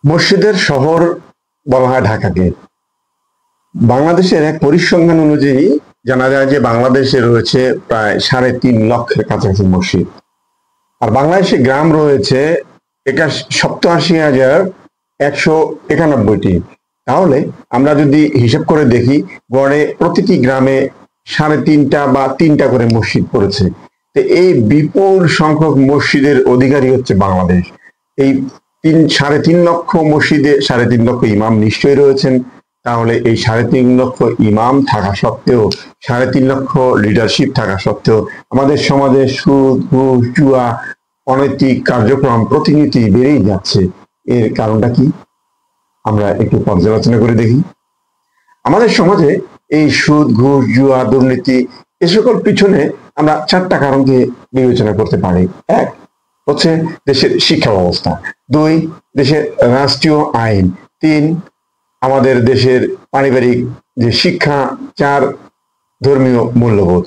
মসজিদের শহর বলা হয় ঢাকাকে। বাংলাদেশের এক পরিসংখ্যান অনুযায়ী জানা যায় যে বাংলাদেশে রয়েছে প্রায় ৩.৫ লক্ষের কাছাকাছি মসজিদ। আর বাংলাদেশে গ্রাম রয়েছে ৮৭,১৯১টি। তাহলে আমরা যদি হিসাব করে দেখি, গড়ে প্রতিটি গ্রামে ৩.৫টা বা ৩টা করে মসজিদ পড়েছে। তো এই বিপুল সংখ্যক মসজিদের অধিকারী হচ্ছে বাংলাদেশ। এই ৩.৫ লক্ষ মসজিদে ৩.৫ লক্ষ ইমাম নিশ্চয়ই রয়েছেন। তাহলে এই ৩.৫ লক্ষ ইমাম থাকা সত্ত্বেও, ৩.৫ লক্ষ লিডারশিপ থাকা সত্ত্বেও আমাদের সমাজে সুদ, ঘুষ, জুয়া, অনৈতিক কার্যক্রম প্রতিনিয়তই বেড়েই যাচ্ছে। এর কারণটা কি? আমরা একটু পর্যালোচনা করে দেখি। আমাদের সমাজে এই সুদ, ঘুষ, জুয়া, দুর্নীতি এ সকল পিছনে আমরা 4টা কারণকে বিবেচনা করতে পারি। এক হচ্ছে দেশের শিক্ষা ব্যবস্থা, 2 দেশের রাষ্ট্রীয় আইন, 3 আমাদের দেশের পারিবারিক যে শিক্ষা, 4 ধর্মীয় মূল্যবোধ।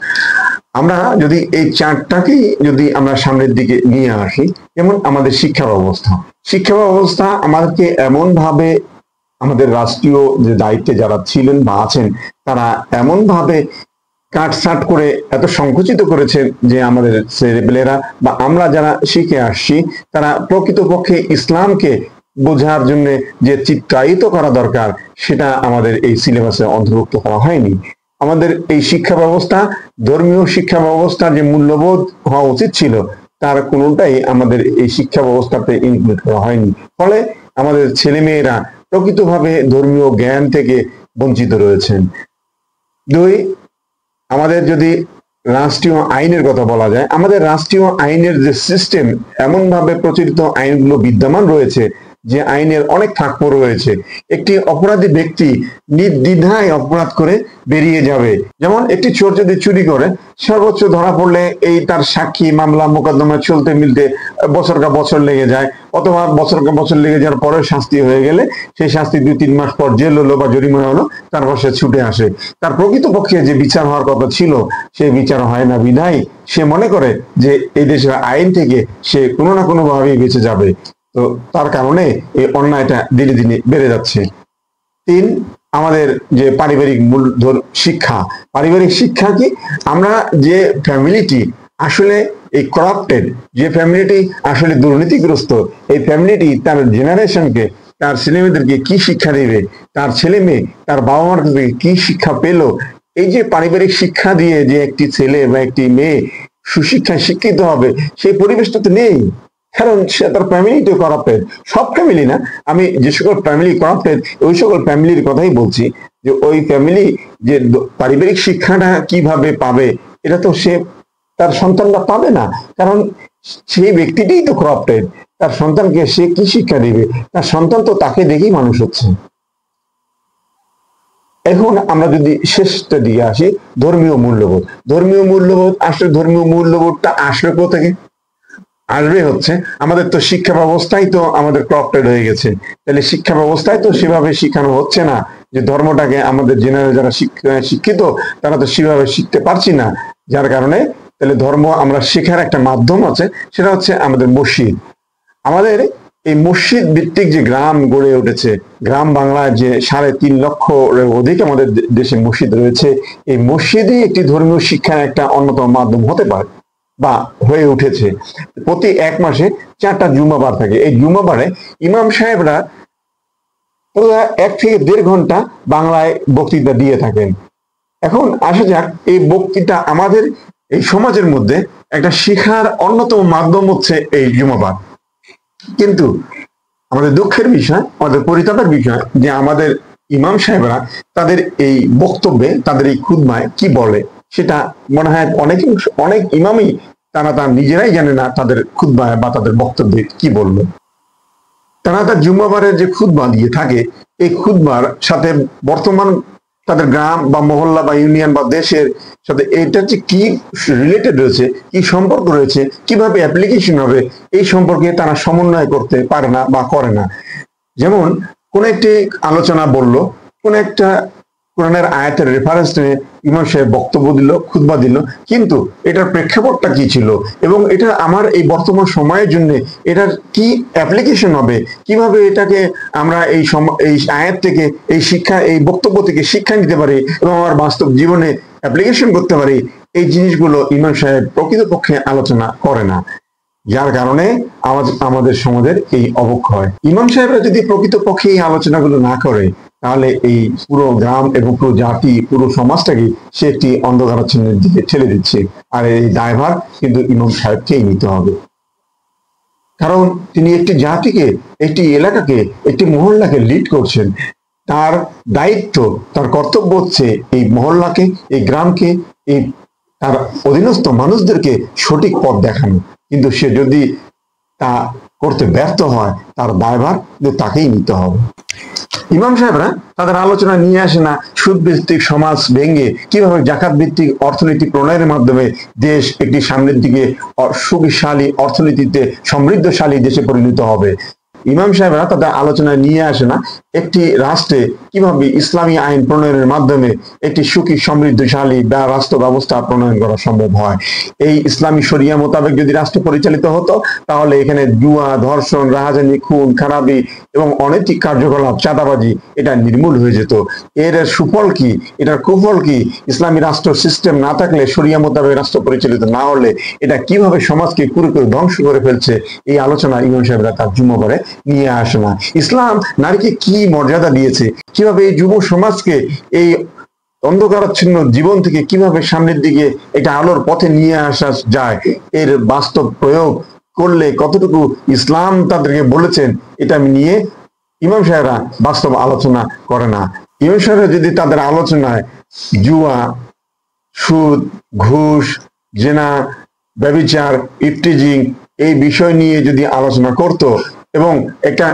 আমরা যদি এই 4টাকেই যদি আমরা সামনের দিকে নিয়ে আসি, যেমন আমাদের শিক্ষা ব্যবস্থা। শিক্ষা ব্যবস্থা আমাদেরকে এমন ভাবে, আমাদের রাষ্ট্রীয় যে দায়িত্বে যারা ছিলেন বা আছেন, তারা এমন ভাবে কাটছাট করে এত সংকুচিত করেছেন যে আমাদের ছেলেপেলেরা বা আমরা যারা শিখে আসছি, তারা প্রকৃতপক্ষে ইসলামকে বোঝার জন্য যে চিত্রায়িত করা দরকার, সেটা আমাদের এই সিলেবাসে অন্তর্ভুক্ত করা হয়নি। আমাদের এই শিক্ষা ব্যবস্থা, ধর্মীয় শিক্ষা ব্যবস্থার যে মূল্যবোধ হওয়া উচিত ছিল, তার কোনোটাই আমাদের এই শিক্ষা ব্যবস্থাতে ইনক্লুড করা হয়নি। ফলে আমাদের ছেলেমেয়েরা প্রকৃতভাবে ধর্মীয় জ্ঞান থেকে বঞ্চিত রয়েছেন। 2 আমাদের যদি রাষ্ট্রীয় আইনের কথা বলা যায়, আমাদের রাষ্ট্রীয় আইনের যে সিস্টেম, এমন ভাবে প্রচলিত আইনগুলো বিদ্যমান রয়েছে যে আইনের অনেক ফাঁক রয়েছে। একটি অপরাধী ব্যক্তি নির্দ্বিধায় অপরাধ করে বেরিয়ে যাবে। যেমন একটি চোর যদি চুরি করে, সর্বোচ্চ ধরা পড়লে এই তার সাক্ষী, মামলা, মোকদ্দমা চলতে মিলতে বছর লেগে যায়, অথবা বছর লেগে যাওয়ার পরে শাস্তি হয়ে গেলে সেই শাস্তি 2-3 মাস পর জেল হলো বা জরিমানা হলো, তারপর সে ছুটে আসে। তার প্রকৃতপক্ষে যে বিচার হওয়ার কথা ছিল, সেই বিচার হয় না বিধায় সে মনে করে যে এই দেশের আইন থেকে সে কোনো না কোনো ভাবেই বেঁচে যাবে। তো তার কারণে এই অন্যায়টা দিনে দিনে বেড়ে যাচ্ছে। 3 আমাদের যে পারিবারিক মূলধন শিক্ষা। পারিবারিক শিক্ষা কি? আমরা যে ফ্যামিলিটি আসলে এই করাপ্টেড, যে ফ্যামিলিটি আসলে দুর্নীতিগ্রস্ত, এই ফ্যামিলিটি তার জেনারেশনকে, তার ছেলেমেয়েদেরকে কি শিক্ষা দেবে, তার ছেলে মেয়ে তার বাবা মার কাছে কি শিক্ষা পেলো, এই যে পারিবারিক শিক্ষা দিয়ে যে একটি ছেলে বা একটি মেয়ে সুশিক্ষায় শিক্ষিত হবে, সেই পরিবেশটা তো নেই। কারণ সে তার ফ্যামিলিতে করাপ্টেড। সব ফ্যামিলি না, আমি যে সকল ফ্যামিলি করাপ্টেড ওই সকল ফ্যামিলির কথাই বলছি। যে ওই ফ্যামিলি যে পারিবারিক শিক্ষাটা কিভাবে পাবে, এটা তো সে তার সন্তানরা পাবে না। কারণ সেই ব্যক্তিটিই তো করাপ্টেড। তার সন্তানকে সে কি শিক্ষা দিবে? তার সন্তান তো তাকে দেখেই মানুষ হচ্ছে। এখন আমরা যদি শেষটা দিয়ে আসি, ধর্মীয় মূল্যবোধ। ধর্মীয় মূল্যবোধ আসলে, ধর্মীয় মূল্যবোধটা আসলে কোথা থেকে আসবে? হচ্ছে আমাদের তো শিক্ষা ব্যবস্থাই তো আমাদের করাপ্টেড হয়ে গেছে। তাহলে শিক্ষা ব্যবস্থায় তো সেভাবে শিখানো হচ্ছে না যে ধর্মটাকে, আমাদের জেনারেল যারা শিক্ষিত তারা তো সেভাবে শিখতে পারছি না। যার কারণে তাহলে ধর্ম আমরা শেখার একটা মাধ্যম আছে, সেটা হচ্ছে আমাদের মসজিদ। আমাদের এই মসজিদ ভিত্তিক যে গ্রাম গড়ে উঠেছে, গ্রাম বাংলায় যে ৩.৫ লক্ষের অধিক আমাদের দেশে মসজিদ রয়েছে, এই মসজিদই একটি ধর্মীয় শিক্ষার একটা অন্যতম মাধ্যম হতে পারে বা হয়ে উঠেছে। প্রতি 1 মাসে 4টা জুমাবার থাকে। এই জুমাবারে ইমাম সাহেবরা 1 থেকে 1.5 ঘন্টা বাংলায় বক্তৃতা দিয়ে থাকেন। এখন আসা যাক, এই বক্তৃতা আমাদের এই সমাজের মধ্যে একটা শিক্ষার অন্যতম মাধ্যম হচ্ছে এই জুমাবার। কিন্তু আমাদের দুঃখের বিষয়, আমাদের পরিতাপের বিষয় যে আমাদের ইমাম সাহেবরা তাদের এই বক্তব্যে, তাদের এই খুতবায় কি বলে, সেটা মনে হয় অনেক ইমামই তারা নিজেরাই জানে না তাদের খুতবায় বা তাদের বক্তব্যে কি বলবে। তারা তার জুম্মাবারের যে খুতবা দিয়ে থাকে, এই খুতবার সাথে বর্তমান তাদের গ্রাম বা মহল্লা বা ইউনিয়ন বা দেশের সাথে এটা যে কি রিলেটেড রয়েছে, কি সম্পর্ক রয়েছে, কিভাবে অ্যাপ্লিকেশন হবে, এই সম্পর্কে তারা সমন্বয় করতে পারে না বা করে না। যেমন কোন একটি আলোচনা বলল, কোন একটা কোরআনের আয়াতের রেফারেন্স নিয়ে ইমাম সাহেব বক্তব্য দিল, খুতবা দিল, কিন্তু এটার প্রেক্ষাপটটা কি ছিল এবং এটা আমার এই বর্তমান সময়ের জন্য এটার কি অ্যাপ্লিকেশন হবে, কিভাবে এটাকে আমরা এই আয়াত থেকে, এই শিক্ষা, এই বক্তব্য থেকে শিক্ষা নিতে পারি এবং আমার বাস্তব জীবনে অ্যাপ্লিকেশন করতে পারি, এই জিনিসগুলো ইমাম সাহেব প্রকৃতপক্ষে আলোচনা করে না। যার কারণে আমাদের সমাজের এই অবক্ষয়। ইমাম সাহেবরা যদি প্রকৃতপক্ষে এই আলোচনাগুলো না করে, তাহলে এই পুরো গ্রাম এবং পুরো জাতি, পুরো সমাজটাকে সে একটি অন্ধকারাচ্ছন্নের দিকে ঠেলে দিচ্ছে। আর এই দায়ভার কিন্তু ইমাম সাহেবকেই নিতে হবে, কারণ তিনি একটি জাতিকে, একটি এলাকাকে, একটি মহল্লাকে লিড করছেন। তার দায়িত্ব, তার কর্তব্য হচ্ছে এই মহল্লাকে, এই গ্রামকে, এই তার অধীনস্থ মানুষদেরকে সঠিক পথ দেখানো। কিন্তু সে যদি তা করতে ব্যর্থ হয়, তার দায়ভার তাকেই নিতে হবে। ইমাম সাহেবরা তাদের আলোচনা নিয়ে আসে না সুদ ভিত্তিক সমাজ ভেঙে কিভাবে জাকাত ভিত্তিক অর্থনীতি প্রণয়নের মাধ্যমে দেশ একটি সামনের দিকে সুবিশালী অর্থনীতিতে সমৃদ্ধশালী দেশে পরিণত হবে। ইমাম সাহেবরা তাদের আলোচনায় নিয়ে আসে না একটি রাষ্ট্রে কিভাবে ইসলামী আইন প্রণয়নের মাধ্যমে একটি সুখী সমৃদ্ধশালী রাষ্ট্র ব্যবস্থা প্রণয়ন করা সম্ভব হয়। এই ইসলামী শরিয়া মোতাবেক যদি রাষ্ট্র পরিচালিত হতো, তাহলে এখানে জুয়া, ধর্ষণ, রাহাজানি, খুন খারাপি এবং অনৈতিক কার্যকলাপ, চাঁদাবাজি এটা নির্মূল হয়ে যেত। এর সুফল কি, এটার কুফল কি? ইসলামী রাষ্ট্র সিস্টেম না থাকলে, শরিয়া মোতাবেক রাষ্ট্র পরিচালিত না হলে এটা কিভাবে সমাজকে পুরোপুরি ধ্বংস করে ফেলছে, এই আলোচনা ইমাম সাহেবরা তার জুম্মাবারে নিয়ে আসে না। ইসলাম নারীকে কি মর্যাদা দিয়েছে, কিভাবে এই যুব সমাজকে এই অন্ধকারাচ্ছন্ন জীবন থেকে কিভাবে সামনের দিকে এটা আলোর পথে নিয়ে আসা যায়, এর বাস্তব প্রয়োগ করলে কতটুকু ইসলাম তাদেরকে বলেছেন, এটা নিয়ে ইমাম সাহেবরা বাস্তব আলোচনা করে না। ইমাম সাহেবরা যদি তাদের আলোচনায় জুয়া, সুদ, ঘুষ, জেনা, ব্যভিচার, ইফটিজিং এই বিষয় নিয়ে যদি আলোচনা করত এবং একটা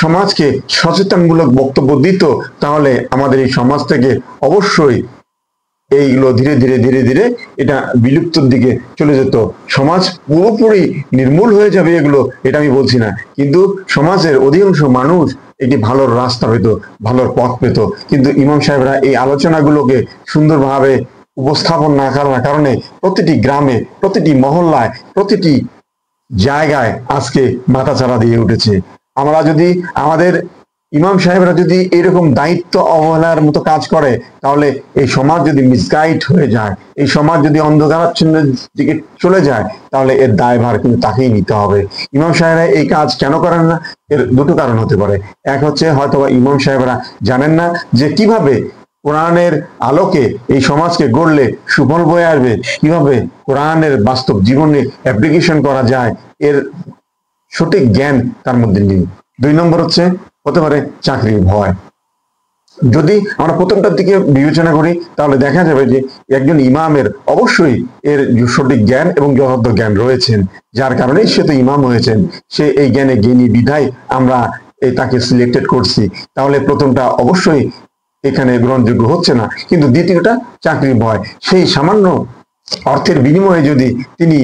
সমাজকে সচেতনমূলক বক্তব্য দিত, তাহলে আমাদের এই সমাজ থেকে অবশ্যই এইগুলো ধীরে ধীরে ধীরে ধীরে এটা বিলুপ্তর দিকে চলে যেত। সমাজ পুরোপুরি নির্মূল হয়ে যাবে এগুলো, এটা আমি বলছি না, কিন্তু সমাজের অধিকাংশ মানুষ একটি ভালোর রাস্তা পেত, ভালোর পথ পেত। কিন্তু ইমাম সাহেবরা এই আলোচনাগুলোকে সুন্দরভাবে উপস্থাপন না করার কারণে প্রতিটি গ্রামে, প্রতিটি মহল্লায়, প্রতিটি জায়গায় আজকে মাথাচাড়া দিয়ে উঠেছে। আমরা যদি আমাদের ইমাম সাহেবরা যদি এরকম দায়িত্ব অবহেলার মতো কাজ করে, তাহলে এই সমাজ যদি মিসগাইড হয়ে যায়, এই সমাজ যদি অন্ধকারাচ্ছন্নের দিকে চলে যায়, তাহলে এর দায়ভার কিন্তু তাকেই নিতে হবে। ইমাম সাহেবরা এই কাজ কেন করেন না? এর দুটো কারণ হতে পারে। এক হচ্ছে হয়তোবা ইমাম সাহেবরা জানেন না যে কিভাবে কোরআনের আলোকে এই সমাজকে গড়লে সুফল বয়ে আসবে, কিভাবে কোরআনের বাস্তব জীবনে অ্যাপ্লিকেশন করা যায়, এর সঠিক জ্ঞান তার মধ্যে নেই। দুই নম্বর হচ্ছে হতে পারে চাকরির ভয়। যদি আমরা প্রথমটার দিকে বিবেচনা করি, তাহলে দেখা যাবে যে একজন ইমামের অবশ্যই এর সঠিক জ্ঞান এবং যথার্থ জ্ঞান রয়েছেন, যার কারণে সে তো ইমাম হয়েছেন, সে এই জ্ঞানে জ্ঞানী বিধায় আমরা তাকে সিলেক্টেড করছি। তাহলে প্রথমটা অবশ্যই এখানে গ্রহণযোগ্য হচ্ছে না। কিন্তু দ্বিতীয়টা চাকরির ভয়, সেই সামান্য অর্থের বিনিময়ে যদি তিনি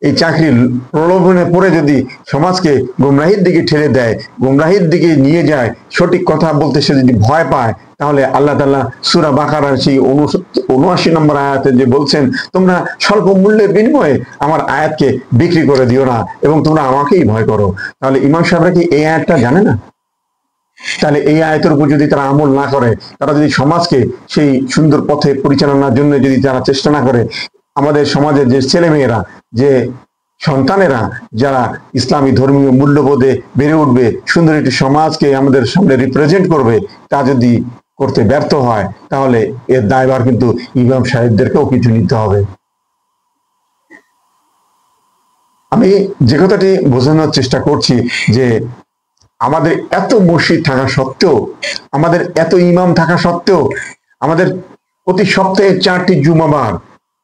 এই চাকরির প্রলোভনে পড়ে যদি সমাজকে গুমরাহির দিকে ঠেলে দেয়, গুমরাহির দিকে নিয়ে যায়, সঠিক কথা বলতে সে যদি ভয় পায়, তাহলে আল্লাহ তাআলা সূরা বাকারার সেই ৭৯ নম্বর আয়াতে যে বলছেন, তোমরা স্বল্প মূল্যের বিনিময়ে আমার আয়াতকে বিক্রি করে দিও না এবং তোমরা আমাকেই ভয় করো। তাহলে ইমাম সাহেবরা কি এই আয়াতটা জানে না? তাহলে এই আয়াতের উপর যদি তারা আমল না করে, তারা যদি সমাজকে সেই সুন্দর পথে পরিচালনার জন্য যদি তারা চেষ্টা না করে, আমাদের সমাজের যে ছেলেমেয়েরা, যে সন্তানেরা যারা ইসলামী ধর্মীয় মূল্যবোধে বেড়ে উঠবে, সুন্দর একটি সমাজকে আমাদের সামনে রিপ্রেজেন্ট করবে, তা যদি করতে ব্যর্থ হয়, তাহলে এর দায়ভার কিন্তু ইমাম সাহেবদেরকেও কিছু নিতে হবে। আমি যে কথাটি বোঝানোর চেষ্টা করছি যে আমাদের এত মসজিদ থাকা সত্ত্বেও, আমাদের এত ইমাম থাকা সত্ত্বেও, আমাদের প্রতি সপ্তাহে 4টি জুমাবার,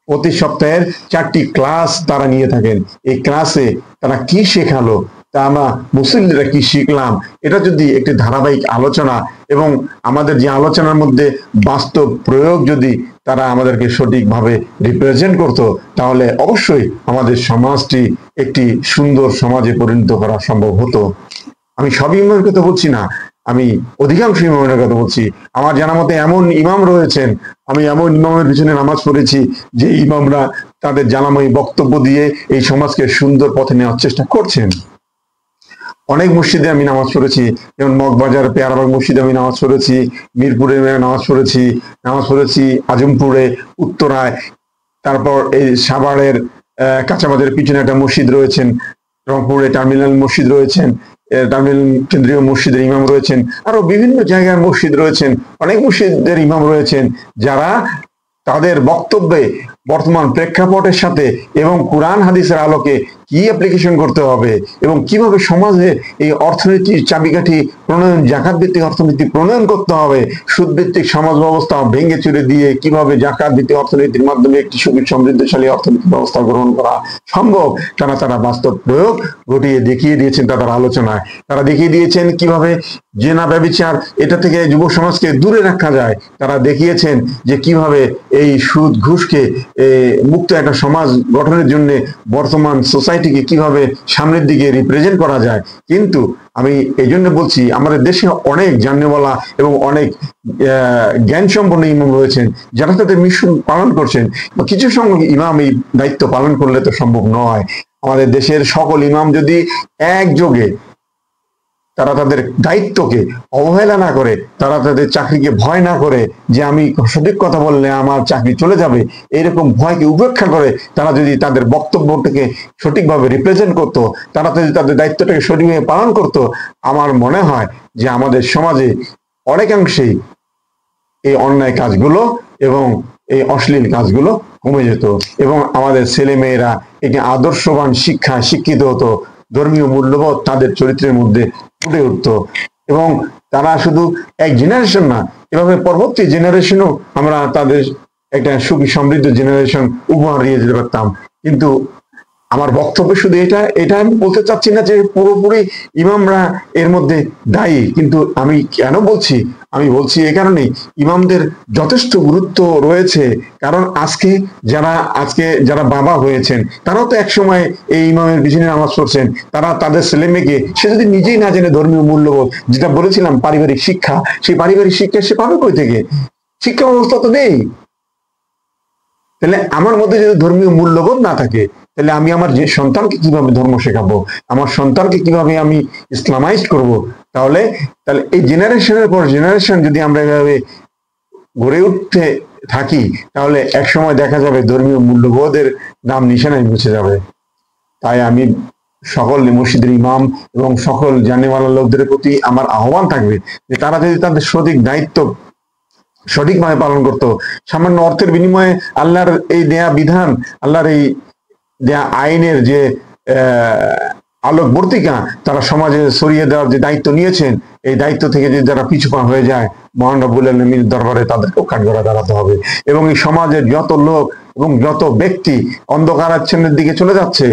প্রতি সপ্তাহের 4টি ক্লাস তারা নিয়ে থাকেন। এই ক্লাসে তারা কি শেখালো, তা আমরা মুসলিমরা কি শিখলাম, এটা যদি একটি ধারাবাহিক আলোচনা এবং আমাদের যে আলোচনার মধ্যে বাস্তব প্রয়োগ যদি তারা আমাদেরকে সঠিকভাবে রিপ্রেজেন্ট করত, তাহলে অবশ্যই আমাদের সমাজটি একটি সুন্দর সমাজে পরিণত করা সম্ভব হতো। আমি সব ইমামের কথা বলছি না, আমি অধিকাংশ ইমামের কথা বলছি, আমার জানা মতে এমন ইমাম রয়েছেন, আমি এমন ইমামের পিছনে নামাজ পড়েছি যে ইমামরা তাদের জানাময়ী বক্তব্য দিয়ে এই সমাজকে সুন্দর পথে নেওয়ার চেষ্টা করছেন। অনেক মসজিদে আমি নামাজ পড়েছি, যেমন মগবাজার পেয়ারাবাগ মসজিদে আমি নামাজ পড়েছি, মিরপুরে নামাজ পড়েছি আজমপুরে, উত্তরায়, তারপর এই সাভারের কাঁচাবাজারের পিছনে একটা মসজিদ রয়েছেন, রংপুরে টার্মিনাল মসজিদ রয়েছেন, টার্মিনাল কেন্দ্রীয় মসজিদের ইমাম রয়েছেন, আরো বিভিন্ন জায়গায় মসজিদ রয়েছেন, অনেক মসজিদের ইমাম রয়েছেন যারা তাদের বক্তব্যে বর্তমান প্রেক্ষাপটের সাথে এবং কোরআন হাদিসের আলোকে কি অ্যাপ্লিকেশন করতে হবে এবং কিভাবে সমাজে এই অর্থনীতির চাবিকাঠি প্রণয়ন, জাকাত ভিত্তিক অর্থনীতি প্রণয়ন করতে হবে, সুদ ভিত্তিক সমাজ ব্যবস্থা ভেঙে চুরে দিয়ে কিভাবে জাকাত ভিত্তিক অর্থনীতির মাধ্যমে একটি সুখী সমৃদ্ধশালী অর্থনৈতিক ব্যবস্থা গ্রহণ করা সম্ভব, তারা বাস্তব প্রয়োগ ঘটিয়ে দেখিয়ে দিয়েছেন তাদের আলোচনায়। তারা দেখিয়ে দিয়েছেন কিভাবে জেনা ব্যভিচার এটা থেকে যুব সমাজকে দূরে রাখা যায়। তারা দেখিয়েছেন যে কিভাবে এই সুদ ঘুষকে মুক্ত একটা সমাজ গঠনের জন্য বর্তমান সোসাইটিকে কিভাবে সামনের দিকে রিপ্রেজেন্ট করা যায়। কিন্তু আমি এই জন্য বলছি, আমাদের দেশে অনেক জানেওয়ালা এবং অনেক জ্ঞান সম্পন্ন ইমাম রয়েছেন যারা তাদের মিশন পালন করছেন, বা কিছু সংখ্যক ইমাম এই দায়িত্ব পালন করলে তো সম্ভব নয়। আমাদের দেশের সকল ইমাম যদি একযোগে তারা তাদের দায়িত্বকে অবহেলা না করে, তারা তাদের চাকরিকে ভয় না করে যে আমি সঠিক কথা বললে আমার চাকরি চলে যাবে, এইরকম ভয়কে উপেক্ষা করে তারা যদি তাদের বক্তব্যটাকে সঠিকভাবে রিপ্রেজেন্ট করতো, তারা যদি তাদের দায়িত্বটাকে সঠিকভাবে পালন করতো, আমার মনে হয় যে আমাদের সমাজে অনেকাংশেই এই অন্যায় কাজগুলো এবং এই অশ্লীল কাজগুলো কমে যেত এবং আমাদের ছেলে মেয়েরা একটি আদর্শবান শিক্ষিত হতো, ধর্মীয় মূল্যবোধ তাদের চরিত্রের মধ্যে ফুটে উঠতো এবং তারা শুধু এক জেনারেশন না, এভাবে পরবর্তী জেনারেশনও আমরা তাদের একটা সুখী সমৃদ্ধ জেনারেশন উপহার দিয়ে যেতে পারতাম। কিন্তু আমার বক্তব্য শুধু এটা আমি বলতে চাচ্ছি না যে পুরোপুরি ইমামরা এর মধ্যে দায়ী, কিন্তু আমি কেন বলছি, আমি বলছি এই কারণেই ইমামদের যথেষ্ট গুরুত্ব রয়েছে। কারণ আজকে যারা বাবা হয়েছেন তারাও তো একসময় এই ইমামের পিছনে নামাজ পড়ছেন, তারা তাদের ছেলে মেয়েকে, সে যদি নিজেই না জানে ধর্মীয় মূল্যবোধ, যেটা বলেছিলাম পারিবারিক শিক্ষা, সেই পারিবারিক শিক্ষা সে পাবে কই থেকে? শিক্ষা ব্যবস্থা তো নেই। তাহলে আমার মধ্যে যদি ধর্মীয় মূল্যবোধ না থাকে, তাহলে আমি আমার যে সন্তানকে কিভাবে ধর্ম শেখাবো, আমার সন্তানকে কিভাবে আমি ইসলামাইজ করব? তাহলে এই জেনারেশনের পর জেনারেশন যদি আমরা এভাবে গড়ে উঠতে থাকি, তাহলে এক সময় দেখা যাবে ধর্মীয় মূল্যবোধের নাম নিশানায় মুছে যাবে। তাই আমি সকল মসজিদের ইমাম এবং সকল জানেওয়ালা লোকদের প্রতি আমার আহ্বান থাকবে যে তারা যদি তাদের সঠিক দায়িত্ব সঠিকভাবে পালন করতো, সামান্য অর্থের বিনিময়ে আল্লাহর এই দেয়া বিধান, আল্লাহর এই দেয়া আইনের যে আলোকবর্তিকা তারা সমাজে ছড়িয়ে দেওয়ার যে দায়িত্ব নিয়েছেন, এই দায়িত্ব থেকে যদি যারা পিছুপা হয়ে যায়, মহান রব্বুল আলামিনের দরবারে তাদেরকে কাঠগড়া দাঁড়াতে হবে এবং এই সমাজের যত লোক এবং যত ব্যক্তি অন্ধকারাচ্ছন্নের দিকে চলে যাচ্ছে,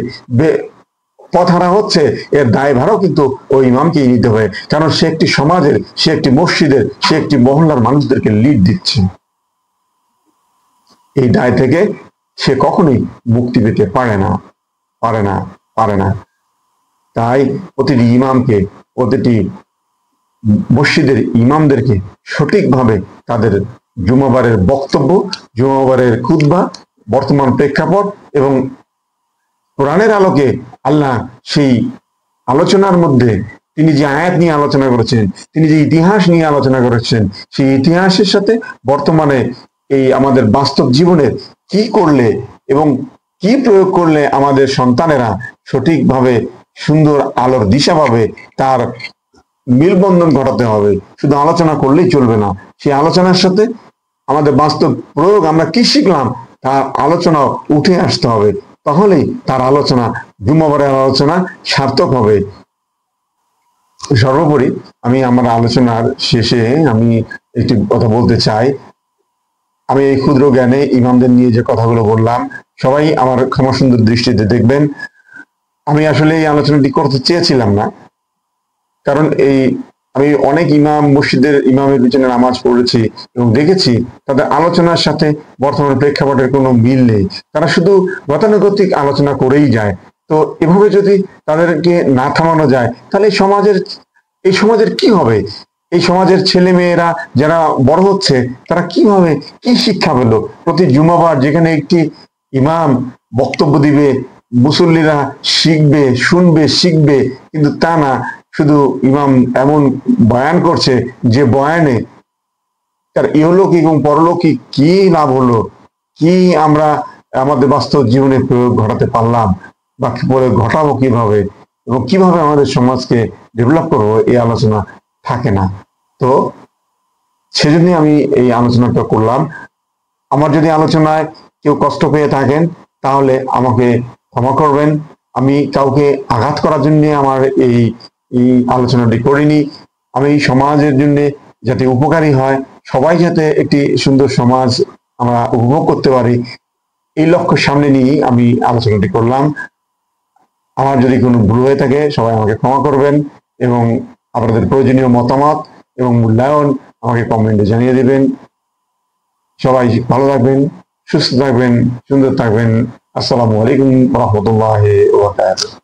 পথহারা হচ্ছে, এর দায়ভারও কিন্তু ওই ইমামকেই নিতে হবে। কারণ সে একটি সমাজের, সে একটি মসজিদের, সে একটি মহল্লার মানুষদেরকে লিড দিচ্ছে। এই দায় থেকে সে কখনোই মুক্তি পেতে পারে না। তাই প্রতিটি ইমামকে, প্রতিটি মসজিদের ইমামদেরকে সঠিকভাবে তাদের জুমাবারের বক্তব্য, জুমাবারের খুতবা, বর্তমান প্রেক্ষাপট এবং কোরআনের আলোকে আল্লাহ সেই আলোচনার মধ্যে তিনি যে আয়াত নিয়ে আলোচনা করেছেন, তিনি যে ইতিহাস নিয়ে আলোচনা করেছেন, সেই ইতিহাসের সাথে বর্তমানে এই আমাদের বাস্তব জীবনে কি করলে এবং কি প্রয়োগ করলে আমাদের সন্তানেরা সঠিকভাবে সুন্দর আলোর দিশা পাবে, তার মিলবন্ধন ঘটাতে হবে। শুধু আলোচনা করলেই চলবে না, সেই আলোচনার সাথে আমাদের বাস্তব প্রয়োগ, আমরা কি শিখলাম তার আলোচনা উঠে আসতে হবে। তাহলেই তার আলোচনা, জুম্মাবারের আলোচনা সার্থক হবে। সর্বোপরি আমি আমার আলোচনার শেষে আমি একটি কথা বলতে চাই। আমি এই ক্ষুদ্র জ্ঞানে ইমামদের নিয়ে যে কথাগুলো বললাম, সবাই আমার ক্ষমা সুন্দর দৃষ্টিতে দেখবেন। আমি আসলে এই আলোচনাটি করতে চেয়েছিলাম না, কারণ আমি অনেক ইমাম, মসজিদের ইমামের পিছনে নামাজ পড়েছি এবং দেখেছি তাদের আলোচনার সাথে বর্তমান প্রেক্ষাপটের কোনো মিল নেই। তারা শুধু গতানুগতিক আলোচনা করেই যায়। তো এভাবে যদি তাদেরকে না থামানো যায়, তাহলে এই সমাজের কি হবে? এই সমাজের ছেলে মেয়েরা যারা বড় হচ্ছে তারা কিভাবে কি শিক্ষা পেল? প্রতি জুমাবার যেখানে একটি ইমাম বক্তব্য দিবে, মুসল্লিরা শিখবে, শুনবে, শিখবে, কিন্তু তা না, শুধু ইমাম এমন বয়ান করছে যে বয়ানে তার ইহলৌকিক এবং পরলৌকিক কি লাভ হলো, কি আমরা আমাদের বাস্তব জীবনে প্রয়োগ ঘটাতে পারলাম, বা প্রয়োগ ঘটাবো কিভাবে, এবং কিভাবে আমাদের সমাজকে ডেভেলপ করবো, এই আলোচনা থাকে না। তো সেজন্য আমি এই আলোচনাটা করলাম। আমার যদি আলোচনায় কেউ কষ্ট পেয়ে থাকেন তাহলে আমাকে ক্ষমা করবেন। আমি কাউকে আঘাত করার জন্য আমার এই এই আলোচনাটি করিনি। আমি সমাজের জন্য যাতে উপকারী হয়, সবাই যাতে একটি সুন্দর সমাজ আমরা উপভোগ করতে পারি, এই লক্ষ্য সামনে নিয়েই আমি আলোচনাটি করলাম। আমার যদি কোনো ভুল হয়ে থাকে সবাই আমাকে ক্ষমা করবেন, এবং আপনাদের প্রয়োজনীয় মতামত এবং মূল্যায়ন আমাকে কমেন্টে জানিয়ে দেবেন। সবাই ভালো থাকবেন, সুস্থ থাকবেন, সুন্দর থাকবেন। আসসালামু আলাইকুম ওয়া রাহমাতুল্লাহি ওয়া বারাকাতুহু।